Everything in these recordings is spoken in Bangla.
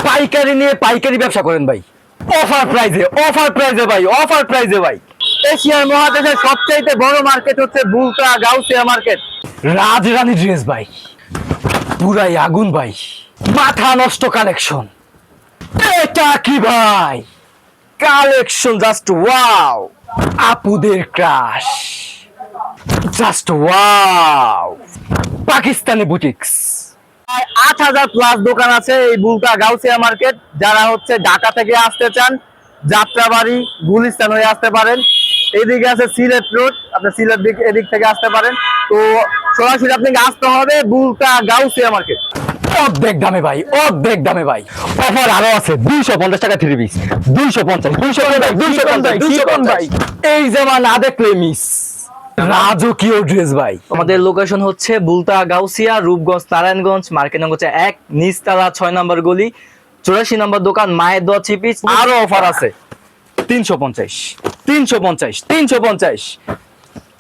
পাইকারি নিয়ে পাইকারি ব্যবসা করেন ভাই, অফার প্রাইজে ভাই, অফার প্রাইজে ভাই। এশিয়ার মহাদেশের সবচাইতে বড় মার্কেট হচ্ছে বুলতা গাউসিয়া মার্কেট। রাজরানী ড্রেস ভাই, পুরাই আগুন ভাই, মাথা নষ্ট কালেকশন। এটা কি ভাই, কালেকশন জাস্ট ওয়াও, আপুদের crush, just wow. Pakistani boutiques, 8,000 plus দোকান আছে এই বুলতা গাউসিয়া মার্কেট। যারা হচ্ছে ঢাকা থেকে আসতে চান, যাত্রাবাড়ি গুলিস্তান হয়ে আসতে পারেন। এইদিকে আছে সিলেট রোড, আপনি সিলেট দিক এদিক থেকে আসতে পারেন। তো সরাসরি আপনাকে আসতে হবে বুলতা গাউসিয়া মার্কেট। অর্ধেক দামে ভাই, অর্ধেক দামে ভাই। অফার আরো আছে, 250 টাকা 3 পিস, 250 ভাই। এই জামা না দেখলে মিস। রাজকীয় ড্রেস ভাই। আমাদের লোকেশন হচ্ছে বুলতা গাউসিয়া, রূপগঞ্জ, নারায়ণগঞ্জ, মার্কেট নং হচ্ছে 1, নিচতলা 6 নম্বর গলি, 84 নম্বর দোকান, মায়ের দোয়া 3 পিস। আরো অফার আছে, 350, 350, 350,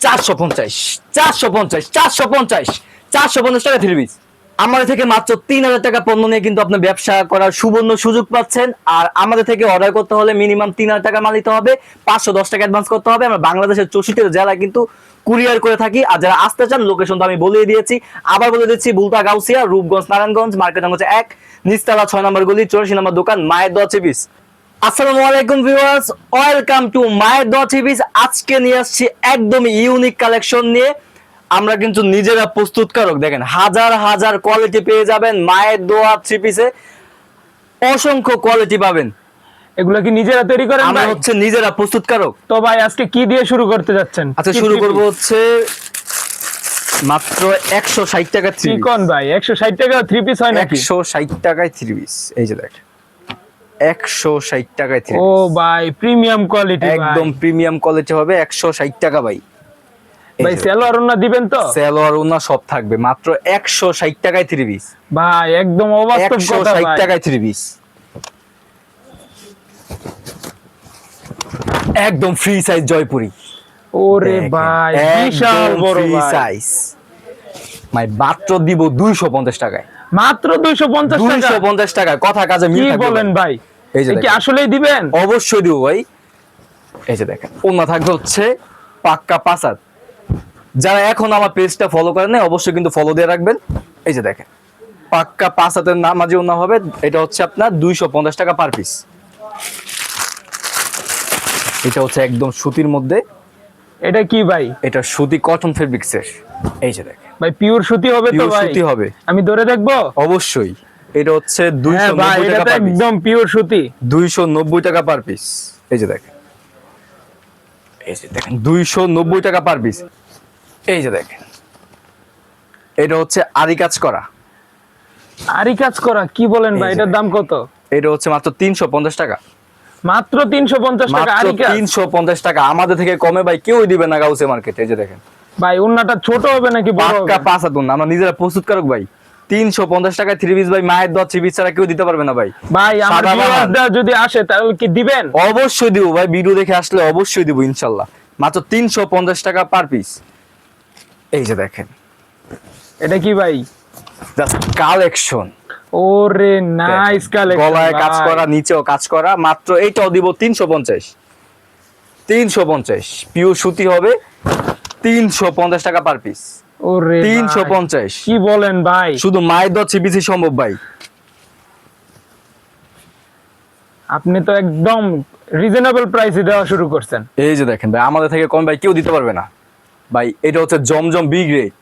450, 450, 450, 450 টাকা 3 পিস। আমাদের থেকে মাত্র 3000 টাকা পণ্য নিয়ে কিন্তু আপনি ব্যবসা করার সুবর্ণ সুযোগ পাচ্ছেন। আর আমাদের থেকে অর্ডার করতে হলে মিনিমাম 3000 টাকা মাল নিতে হবে, 510 টাকা অ্যাডভান্স করতে হবে। আমরা বাংলাদেশের 64 জেলায় কিন্তু কুরিয়ার করে থাকি। আর যারা আসতে চান, লোকেশন তো আমি বলে দিয়েছি, আবার বলে দিচ্ছি, বুলতা গাউসিয়া, রূপগঞ্জ, নারায়ণগঞ্জ, মার্কেট নং হচ্ছে 1, নিচতলা 6 নম্বর গলি, 84 নম্বর দোকান, মায়ের দোয়া 3 পিস। আসসালামু আলাইকুম ভিউয়ার্স, ওয়েলকাম টু মায়ের দোয়া 3 পিস। আজকে নিয়ে আসছি একদম ইউনিক কালেকশন নিয়ে। আমরা কিন্তু নিজেরা প্রস্তুতকারক, দেখেন হাজার হাজার কোয়ালিটি পেয়ে যাবেন মায়ের দোয়া 3 পিসে, অসংখ্য কোয়ালিটি পাবেন। এগুলা কি নিজেরা তৈরি করেন? আমরা হচ্ছে নিজেরা প্রস্তুতকারক। তো ভাই আজকে কি দিয়ে শুরু করতে যাচ্ছেন? আচ্ছা, শুরু করব হচ্ছে মাত্র 160 টাকা 3 পিস। কোন ভাই 160 টাকা 3 পিস হয় নাকি? 160 টাকায় 3 পিস, এই যে দেখেন 160 টাকায় 3 ও পিস। ভাই প্রিমিয়াম কোয়ালিটি, একদম প্রিমিয়াম কোয়ালিটি হবে, 160 টাকা ভাই। ভাই সালোয়ার ওন্না দিবেন তো? সালোয়ার ওন্না সব থাকবে, মাত্র 160 টাকায় 3 পিস ভাই, একদম অবাস্তব কথা ভাই। 160 টাকায় 3 পিস, একদম ফ্রি সাইজ জয়পুরি। ওরে ভাই বিশাল বড় ফ্রি ভাই, সাইজ। ভাই মাত্র দিব 250 টাকায়, মাত্র 250 টাকা। 250 টাকায়, কথা কাজে মিল কি থাকবে বলেন ভাই? এই যে কি আসলেই দিবেন? অবশ্যই দিব ভাই। এই যে দেখেন ওন্না থাকবে হচ্ছে পাক্কা 5 হাত। যারা এখন আমার পেজটা ফলো করেন না, অবশ্যই কিন্তু ফলো দিয়ে রাখবেন। এই যে দেখেন পাক্কা 5 হাতের নামাজি ওন্না হবে। এটা হচ্ছে আপনার 250 টাকা পার পিস। এটা হচ্ছে একদম সুতির মধ্যে। এটা কি ভাই? এটা সুতি কটন ফেব্রিক্সের। এই যে দেখেন ভাই পিওর সুতি হবে তো পিওর ভাই? সুতি হবে, আমি ধরে দেখবো? অবশ্যই। এটা হচ্ছে হ্যাঁ ভাই, 290 এটা টাকা তো পার পিস, একদম পিওর সুতি। 290 টাকা পার পিস। এই যে দেখেন, এই যে দেখেন 290 টাকা পার পিস। এই যে দেখেন এটা হচ্ছে আরি কাজ করা। আরি কাজ করা? কি বলেন ভাই, এটার দাম কত? এটা হচ্ছে মাত্র 350 টাকা, মাত্র 350 টাকা মাত্র আরি কাজ? 350 টাকা। আমাদের থেকে কমে ভাই কেউই দিবে না গাউসে মার্কেটে। এই যে দেখেন ভাই ওন্নাটা ছোট হবে নাকি বড় হবে? পাক্কা 5 হাত ওন্না, আমরা নিজেরা প্রস্তুতকারক ভাই। 350 টাকায় 3 পিস ভাই, মায়ের দোয়া 3 পিস ছাড়া কেউ দিতে পারবে না ভাই। ভাই আমার সাদা বাহার। ভিউয়াররা যদি আসে তাহলে কি দিবেন? অবশ্যই দিব ভাই, ভিডিও দেখে আসলে অবশ্যই দিব ইনশাআল্লাহ। মাত্র 350 টাকা পার পিস। এই যে দেখেন এটা কি ভাই? জাস্ট কালেকশন, ওরে নাইস কালেকশন, গলায় কাজ করা, নিচেও কাজ করা। মাত্র এইটাও দিব 350, 350 পিওর সুতি হবে, 350 টাকা পার পিস। ওরে 350, কি বলেন ভাই? শুধু মায়ের দোয়া 3 পিসই সম্ভব ভাই। আপনি তো একদম রিজনেবল প্রাইসে দেওয়া শুরু করছেন। এই যে দেখেন ভাই, আমাদের থেকে কম ভাই কেউ দিতে পারবে না ভাই। এটা হচ্ছে জমজম বি গ্রেড,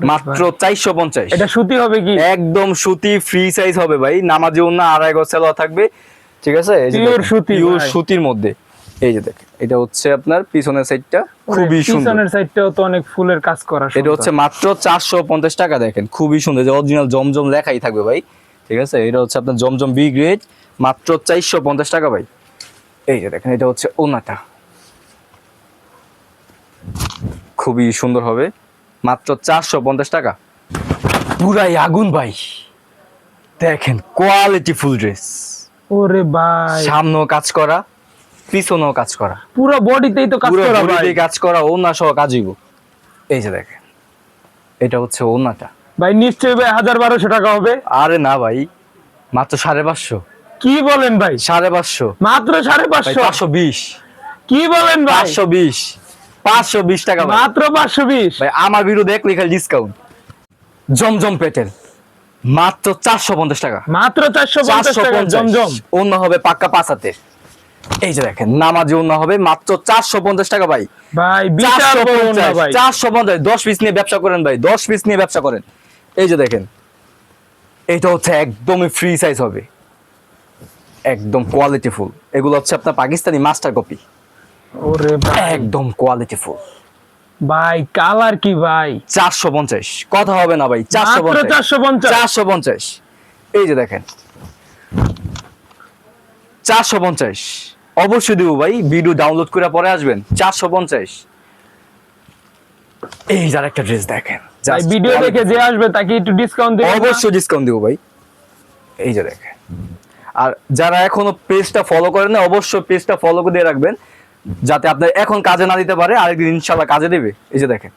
মাত্র 450। এটা সুতি হবে কি? একদম সুতি ফ্রি সাইজ হবে ভাই, নামাজি ওন্না, আড়াই গজ সালোয়ার থাকবে, ঠিক আছে? এই যে পিওর সুতি, পিওর ভাই। সুতির মধ্যে। এই যে দেখেন এটা হচ্ছে আপনার পিছনের সাইডটা খুবই সুন্দর, পিছনের সাইডটাও তো অনেক ফুলের কাজ করা। এটা হচ্ছে মাত্র 450 টাকা। দেখেন খুবই সুন্দর, যে অরিজিনাল জমজম লেখাই থাকবে ভাই, ঠিক আছে? এটা হচ্ছে আপনার জমজম বি গ্রেড, মাত্র 450 টাকা ভাই। এই যে দেখেন এটা হচ্ছে ওন্নাটা, খুবই সুন্দর হবে, মাত্র 450 টাকা। পুরাই আগুন ভাই, দেখেন কোয়ালিটি ফুল ড্রেস। ওরে ভাই সামনেও কাজ করা, পিছনেও কাজ করা, পুরো বডিতেই তো কাজ পুরো করা ভাই। বডিতে কাজ করা, ওন্না সহ কাজ হইব। এই যে দেখেন এটা হচ্ছে ওন্নাটা, ভাই নিশ্চয়ই ভাই 1000-1200 টাকা হবে। আরে না ভাই, মাত্র 550। কি বলেন ভাই? 550 মাত্র ভাই, 550? 520। কি বলেন ভাই? 520, 520 টাকা ভাই। মাত্র 520? ভাই আমার ভিডিও দেখলে খালি ডিসকাউন্ট। জমজম পেটেল মাত্র 450 টাকা। মাত্র 450 টাকা জমজম। অন্য হবে পাক্কা 5 হাতের। এই যে দেখেন নামাজি অন্য হবে মাত্র 450 টাকা ভাই। ভাই বিশাল বড় না ভাই। 450, 10 পিস নিয়ে ব্যবসা করেন ভাই, 10 পিস নিয়ে ব্যবসা করেন। এই যে দেখেন, এটা হচ্ছে একদমই ফ্রি সাইজ হবে, একদম কোয়ালিটিফুল। এগুলো হচ্ছে আপনার পাকিস্তানি মাস্টার কপি, ওরে ভাই, একদম কোয়ালিটিফুল। ভাই কালার কি ভাই? 450, কথা হবে না ভাই। মাত্র 450? 450। এই যে দেখেন 450 অবশ্যই দিব ভাই, ভিডিও ডাউনলোড করে পরে আসবেন। 450। এই যার একটা ড্রেস দেখেন, ভাই ভিডিও দেখে যে আসবে তাকে একটু ডিসকাউন্ট দিবেন? অবশ্যই ডিসকাউন্ট দিব ভাই। এই যে দেখেন, আর যারা এখনো পেজটা ফলো করেন না, অবশ্যই পেজটা ফলো করে দিয়ে রাখবেন, যাতে আপনার এখন কাজে না দিতে পারে, আরেকদিন ইনশাআল্লাহ কাজে দেবে। এই যে দেখেন,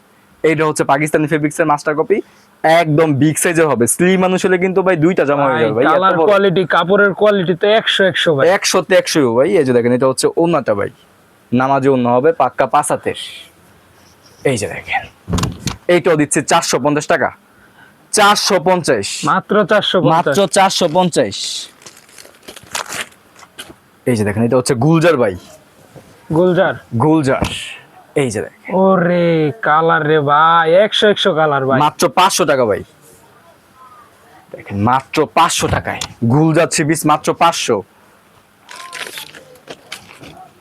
এইটা হচ্ছে পাকিস্তানি ফেব্রিক্সের মাস্টার কপি, একদম বিগ সাইজের হবে। স্লিম মানুষ হলে কিন্তু ভাই দুইটা জামা হয়ে যাবে ভাই। কালার কোয়ালিটি, কাপড়ের কোয়ালিটি তো 100 ভাই। 100 তে 100 ভাই। এই যে দেখেন, এটা হচ্ছে ওন্নাটা ভাই, নামাজি ওন্না হবে পাক্কা 5 হাতের। এই যে দেখেন, এইটাও দিচ্ছে 450 টাকা। 450, মাত্র 450? মাত্র 450। এই যে দেখেন, এটা হচ্ছে গুলজার ভাই, গুলজার। গুলজার। এই যে দেখেন, ওরে কালার রে ভাই, 100 কালার ভাই। মাত্র 500 টাকা ভাই। দেখেন মাত্র 500 টাকায় গুলজার 3 পিস, মাত্র 500।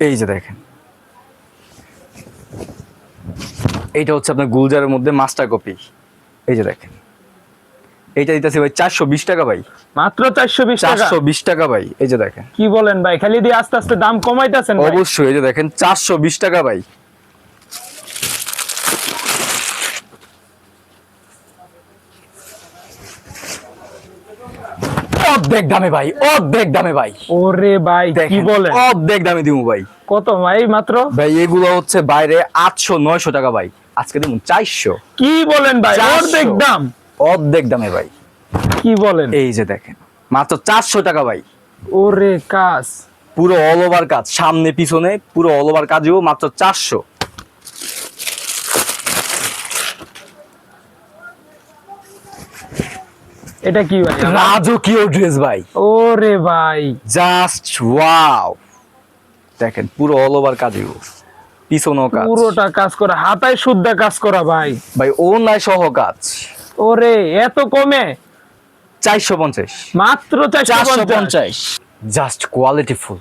এই যে দেখেন, এইটা হচ্ছে আপনার গুলজারের মধ্যে মাস্টার কপি। এই যে দেখেন, এইটা দিতেছি ভাই 420 টাকা ভাই। মাত্র 420 টাকা? 420 টাকা ভাই। এই যে দেখেন, কি বলেন ভাই, খালি দিয়ে আস্তে আস্তে দাম কমাইতেছেন ভাই। অবশ্যই। এই যে দেখেন 420 টাকা ভাই। অর্ধেক দামে ভাই, অর্ধেক দামে ভাই। ওরে ভাই কি দেখেন, বলেন? অর্ধেক দামে দিমু ভাই। কত ভাই মাত্র? ভাই এগুলো হচ্ছে বাইরে 800-900 টাকা ভাই, আজকে দিমু 400। কি বলেন ভাই, 400 অর্ধেক দাম? অর্ধেক দামে ভাই। কি বলেন? এই যে দেখেন, মাত্র 400 টাকা ভাই। ওরে কাজ, পুরো অল ওভার কাজ, সামনে পিছনে পুরো অল ওভার কাজও মাত্র 400। এটা কি ভাই? রাজকীয় ড্রেস ভাই, ওরে ভাই, জাস্ট ওয়াও। দেখেন পুরো অল ওভার কাজও, পিছনেও কাজ, পুরোটা কাজ করা, হাতায় শুদ্ধ কাজ করা ভাই। ভাই ওনায় সহ কাজ। ওরে এত কমে? 450, মাত্র 450? 450। জাস্ট কোয়ালিটিফুল।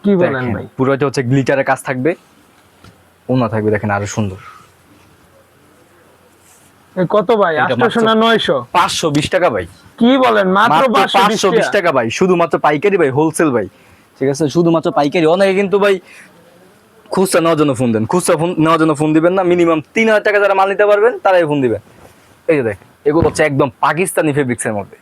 কি বলেন ভাই? পুরোটা হচ্ছে গ্লিটারের কাজ থাকবে, ওনা থাকবে দেখেন আরো সুন্দর। এ কত ভাই? এটা 800 না 900? 520 টাকা ভাই। কি বলেন, মাত্র মাত্র 520 520 টাকা? টাকা ভাই, শুধুমাত্র পাইকারি ভাই, হোলসেল ভাই। ঠিক আছে, শুধুমাত্র পাইকারি। অনেকে কিন্তু ভাই খুচরা নেওয়ার জন্য ফোন দেন, খুচরা ফোন নেওয়ার জন্য ফোন দিবেন না। মিনিমাম 3000 টাকা যারা মাল নিতে পারবেন তারাই ফোন দিবেন। এই যে দেখেন, এগুলো হচ্ছে একদম পাকিস্তানি ফেব্রিক্সের মধ্যে,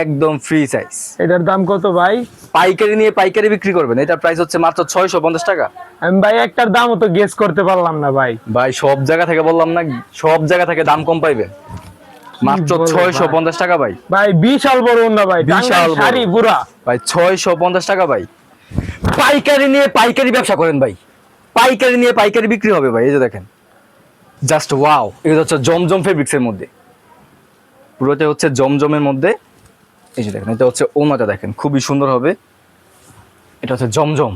একদম ফ্রি সাইজ। এটার দাম কত ভাই? পাইকারি নিয়ে পাইকারি বিক্রি করবেন, এটার প্রাইস হচ্ছে মাত্র 650 টাকা। আমি ভাই একটার দামও তো গেস করতে পারলাম না ভাই। ভাই সব জায়গা থেকে বললাম না, সব জায়গা থেকে দাম কম পাইবেন, মাত্র বলো 650 টাকা ভাই। ভাই বিশাল বড় না ভাই, বিশাল টাঙ্গাইল বড়। শাড়ি পুরা। ভাই 650 টাকা ভাই। পাইকারি নিয়ে পাইকারি ব্যবসা করেন ভাই, পাইকারি নিয়ে পাইকারি বিক্রি হবে ভাই। এই যে দেখেন, জাস্ট ওয়াও। এটা হচ্ছে জমজম ফেব্রিক্সের মধ্যে, পুরোটা হচ্ছে জমজমের মধ্যে। এই যে দেখেন, এটা হচ্ছে ওনাটা দেখেন, খুবই সুন্দর হবে। এটা হচ্ছে জমজম,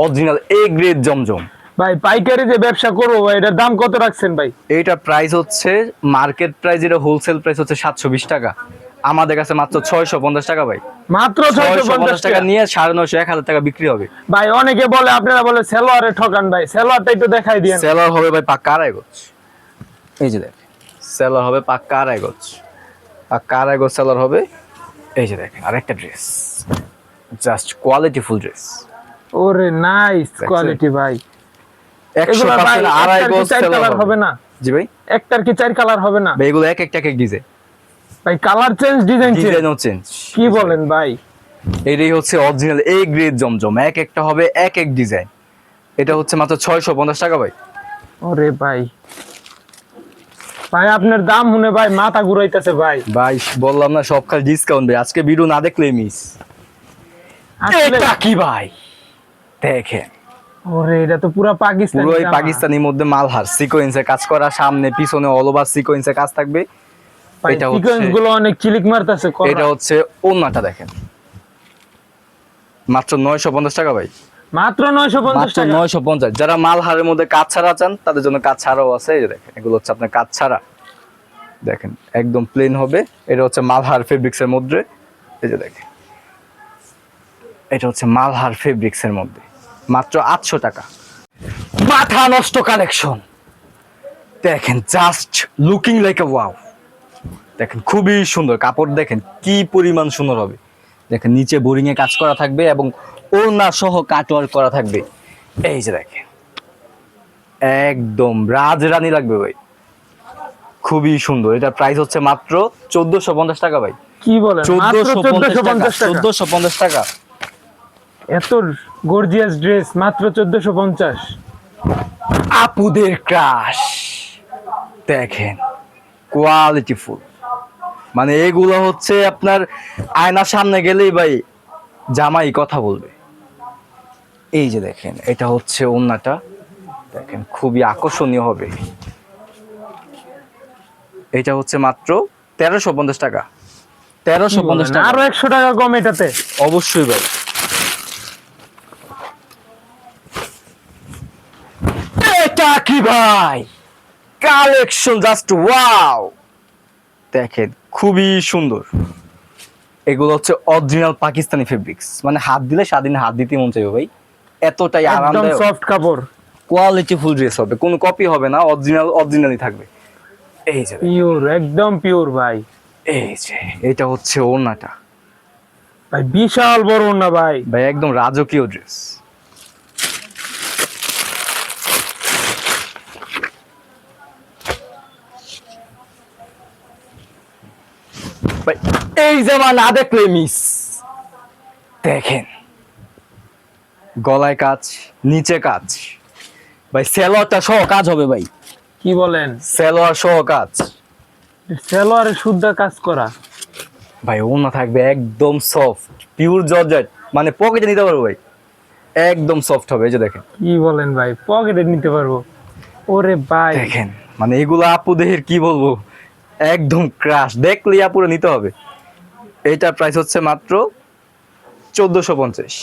অরিজিনাল এ গ্রেড জমজম। ভাই পাইকারি যে ব্যবসা করবো ভাই, এটার দাম কত রাখছেন ভাই? এইটা প্রাইস হচ্ছে মার্কেট প্রাইস, এটা হোলসেল প্রাইস হচ্ছে 720 টাকা, আমাদের কাছে মাত্র 650 টাকা ভাই। মাত্র 650 650 টাকা টাকা নিয়ে 950 1000 টাকা বিক্রি হবে ভাই। অনেকে বলে, আপনারা বলে সেলোয়ারে ঠকান ভাই, সেলোয়ারটা একটু দেখাই দিয়েন। সেলার হবে ভাই পাক্কা 2.5 গজ। এই যে দেখেন, সেলার হবে পাক্কা 2.5 গজ, পাক্কা 2.5 গজ সেলার হবে। এই যে দেখেন আরেকটা ড্রেস, জাস্ট কোয়ালিটিফুল ড্রেস। ওরে নাইস কোয়ালিটি ভাই। 100% ভাই 2.5 গজ চার সেলার কালার হবে না? জি ভাই, একটার কি 4 কালার হবে না ভাই এগুলো এক একটা এক ডিজাইন, ভাই? Colour change, design change? ডিজাইনও চেঞ্জ। কি বলেন ভাই? এটাই হচ্ছে অরিজিনাল এ গ্রেড জমজম, এক একটা হবে এক এক ডিজাইন। এটা হচ্ছে মাত্র 650 টাকা ভাই। ওরে ভাই ভাই আপনার দাম শুনে ভাই মাথা ঘুরাইতেছে ভাই। ভাই বললাম না সব খালি ডিসকাউন্ট ভাই, আজকে ভিডিও না দেখলে মিস। আসলে এটা কি ভাই দেখেন, ওরে এটা তো পুরো পাকিস্তানি পুরো এই জামা। পাকিস্তানির মধ্যে মালহার সিকোয়েন্সে কাজ করা, সামনে পিছনে অল ওভার সিকোয়েন্সে কাজ থাকবে। ভাই এটা সিকোয়েন্স হচ্ছে গুলো অনেক চিলিক মারতেছে। এটা হচ্ছে ওন্নাটা দেখেন, মাত্র 950 টাকা ভাই, মাত্র 950 মাত্র টাকা। 950। যারা মালহারের মধ্যে কাজ ছাড়া চান তাদের জন্য কাজ ছাড়াও আছে। এই যে দেখেন, এগুলো হচ্ছে আপনার কাজ ছাড়া, দেখেন একদম প্লেন হবে। এটা হচ্ছে মালহার ফেব্রিক্স এর মধ্যে, এই যে দেখেন এটা হচ্ছে মালহার ফেব্রিক্স এর মধ্যে, মাত্র 800 টাকা। মাথা নষ্ট কালেকশন দেখেন, just looking like a wow. দেখেন খুবই সুন্দর কাপড়, দেখেন কি পরিমাণ সুন্দর হবে। দেখেন নিচে বোরিং এ কাজ করা থাকবে এবং ওড়না সহ কাটওয়ার্ক করা থাকবে। এই যে দেখেন একদম রাজরানী লাগবে ভাই, খুবই সুন্দর। এটা প্রাইস হচ্ছে মাত্র 1450 টাকা ভাই। কি বলেন? মাত্র 1450 টাকা। 1450 টাকা। এত গর্জিয়াস ড্রেস মাত্র 1450। আপুদের ক্রাশ দেখেন, কোয়ালিটি ফুল। মানে এগুলো হচ্ছে আপনার আয়নার সামনে গেলেই ভাই জামাই কথা বলবে। এই যে দেখেন এটা হচ্ছে ওড়নাটা, দেখেন খুবই আকর্ষণীয় হবে। এটা হচ্ছে মাত্র 1350 টাকা। 1350 টাকা, আরো 100 টাকা কম এটাতে। অবশ্যই ভাই। এটা কি ভাই কালেকশন, জাস্ট ওয়াও। দেখেন খুবই সুন্দর। এগুলো হচ্ছে অরিজিনাল পাকিস্তানি ফেব্রিক্স, মানে হাত দিলে স্বাধীন হাত দিতে মন চাইবে ভাই, এতটাই একদম আরামদায়ক। সফট কাপড়, কোয়ালিটি ফুল ড্রেস হবে, কোনো কপি হবে না, অরিজিনালি থাকবে। এই যে পিওর, একদম পিওর ভাই। এই যে এটা হচ্ছে ওড়নাটা ভাই বিশাল বড় না ভাই। ভাই, একদম রাজকীয় ড্রেস। ভাই এই জামা না দেখলে মিস। দেখেন গলায় কাজ, নিচে কাজ, ভাই সেলোয়ারটা সহ কাজ হবে ভাই, কি বলেন? সেলোয়ার সহ কাজ। সেলোয়ারে শুদ্ধ কাজ করা। ভাই ওড়না থাকবে একদম সফট পিওর জর্জেট, মানে পকেটে নিতে পারবো ভাই, একদম সফট হবে। এই যে দেখেন, কি বলেন ভাই? পকেটে নিতে পারবো? ওরে ভাই দেখেন মানে এগুলো আপুদের কি বলবো, একদম ক্রাশ, দেখলেই আপুরে নিতে হবে। এইটার প্রাইস হচ্ছে মাত্র 1450।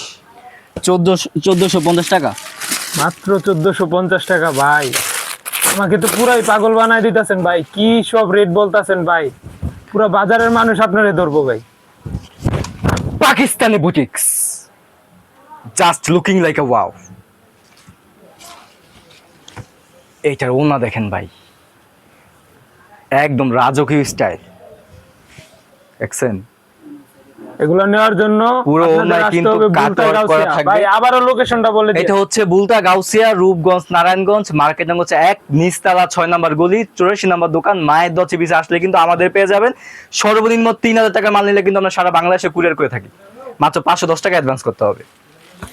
1450 টাকা। মাত্র 1450 টাকা ভাই। আমাকে তো পুরাই পাগল বানাই দিতেছেন ভাই, কি সব রেট বলতাছেন ভাই, পুরো বাজারের মানুষ আপনারে ধরবো ভাই। Pakistani boutiques, just looking like a wow. এইটার ওড়না দেখেন ভাই, একদম রাজকীয় স্টাইল। দেখছেন এগুলো নেওয়ার জন্য পুরো আপনাদের ওড়নায় আসতে কিন্তু হবে কাট বুলতা ওয়ার্ক করা গাউসিয়া। থাকবে। ভাই আবারও লোকেশনটা বলে দিন। এটা হচ্ছে বুলতা গাউসিয়া, রূপগঞ্জ, নারায়ণগঞ্জ, মার্কেট নং হচ্ছে 1, নিচতলা 6 নম্বর গলি, 84 নম্বর দোকান, মায়ের দচি পিছে আসলে কিন্তু আমাদের পেয়ে যাবেন। সর্বনিম্ন 3000 টাকা মাল নিলে কিন্তু আমরা সারা বাংলাদেশে কুরিয়ার করে থাকি। মাত্র 510 টাকা অ্যাডভান্স করতে হবে।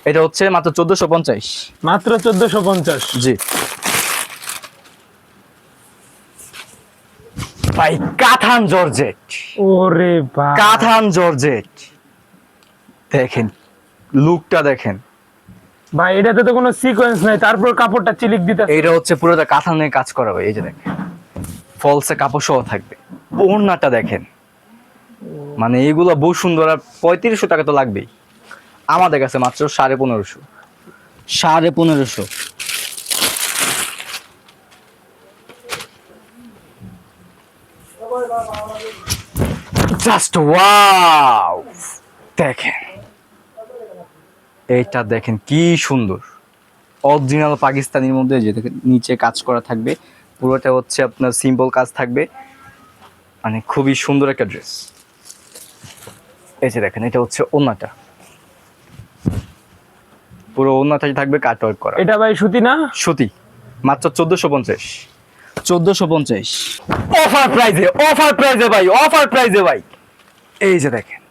এটা হচ্ছে মাত্র 1450। মাত্র 1450। জি ভাই, কাথান জর্জেট, ওরে ভাই কাথান জর্জেট দেখেন, লুকটা দেখেন। ভাই এটাতে তো কোনো সিকোয়েন্স নাই, তারপর কাপড়টা চিলিক দিতে। এইটা হচ্ছে পুরোটা কাঁথানে কাজ করা হয়। এই যে দেখেন ফলসে কাপড় সহ থাকবে। ওড়নাটা দেখেন, মানে এইগুলো বহু সুন্দর। আর 3500 টাকা তো লাগবেই, আমাদের কাছে মাত্র 1550। 1550। Just wow. দেখেন এইটা দেখেন কি সুন্দর, অরিজিনাল পাকিস্তানির মধ্যে। যে দেখেন নিচে কাজ করা থাকবে, পুরোটা হচ্ছে আপনার সিম্পল কাজ থাকবে, মানে খুবই সুন্দর একটা ড্রেস। এই যে দেখেন এটা হচ্ছে ওড়নাটা, পুরো ওড়নাটাই থাকবে কাট ওয়ার্ক করা। এটা ভাই সুতি না? সুতি। মাত্র 1450। 1450 অফার প্রাইজে, অফার প্রাইজে ভাই, অফার প্রাইজে ভাই। এই যে দেখেন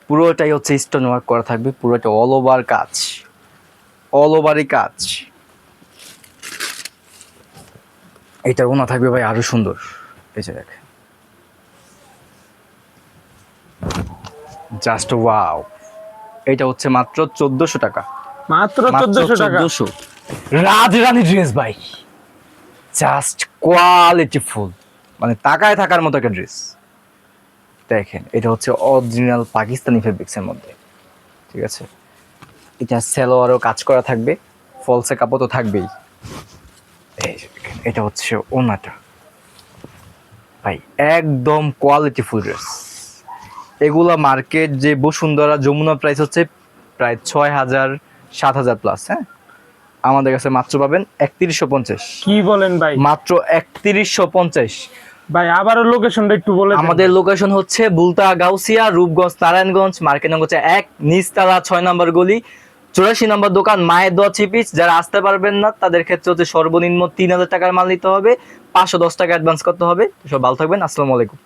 পুরোটাই হচ্ছে স্টোন ওয়ার্ক করা থাকবে, পুরোটা অল ওভার কাজ, অল ওভারই কাজ। এইটা ওনা থাকবে ভাই আরো সুন্দর। এই যে দেখেন, জাস্ট ওয়াও। এটা হচ্ছে মাত্র 1400 টাকা। মাত্র 1400 টাকা। 1400 রাজরানী ড্রেস ভাই, জাস্ট কোয়ালিটি ফুল, মানে তাকায় থাকার মতো একটা ড্রেস। দেখেন এটা হচ্ছে অরিজিনাল পাকিস্তানি ফেব্রিক্স এর মধ্যে, ঠিক আছে। এটা সেলোয়ারও কাজ করা থাকবে, ফলসে কাপড় তো থাকবেই। এই যে দেখেন, এটা হচ্ছে ওনাটা ভাই, একদম কোয়ালিটি ফুল ড্রেস। এগুলা মার্কেট যে বসুন্ধরা যমুনা প্রাইস হচ্ছে প্রায় 6000 7000 প্লাস। হ্যাঁ, আমাদের কাছে মাত্র পাবেন 3150। কি বলেন ভাই? মাত্র 3150। ভাই আবারও লোকেশনটা একটু বলে দেন। আমাদের লোকেশন হচ্ছে বুলতা গাউসিয়া, রূপগঞ্জ, নারায়ণগঞ্জ, মার্কেট নং হচ্ছে 1, নিচতলা 6 নম্বর গলি, 84 নম্বর দোকান, মায়ের দোয়া চিপিস। যারা আসতে পারবেন না তাদের ক্ষেত্রে হচ্ছে সর্বনিম্ন 3000 টাকার মাল নিতে হবে, 510 টাকা অ্যাডভান্স করতে হবে। সব ভালো থাকবেন, আসসালামু আলাইকুম।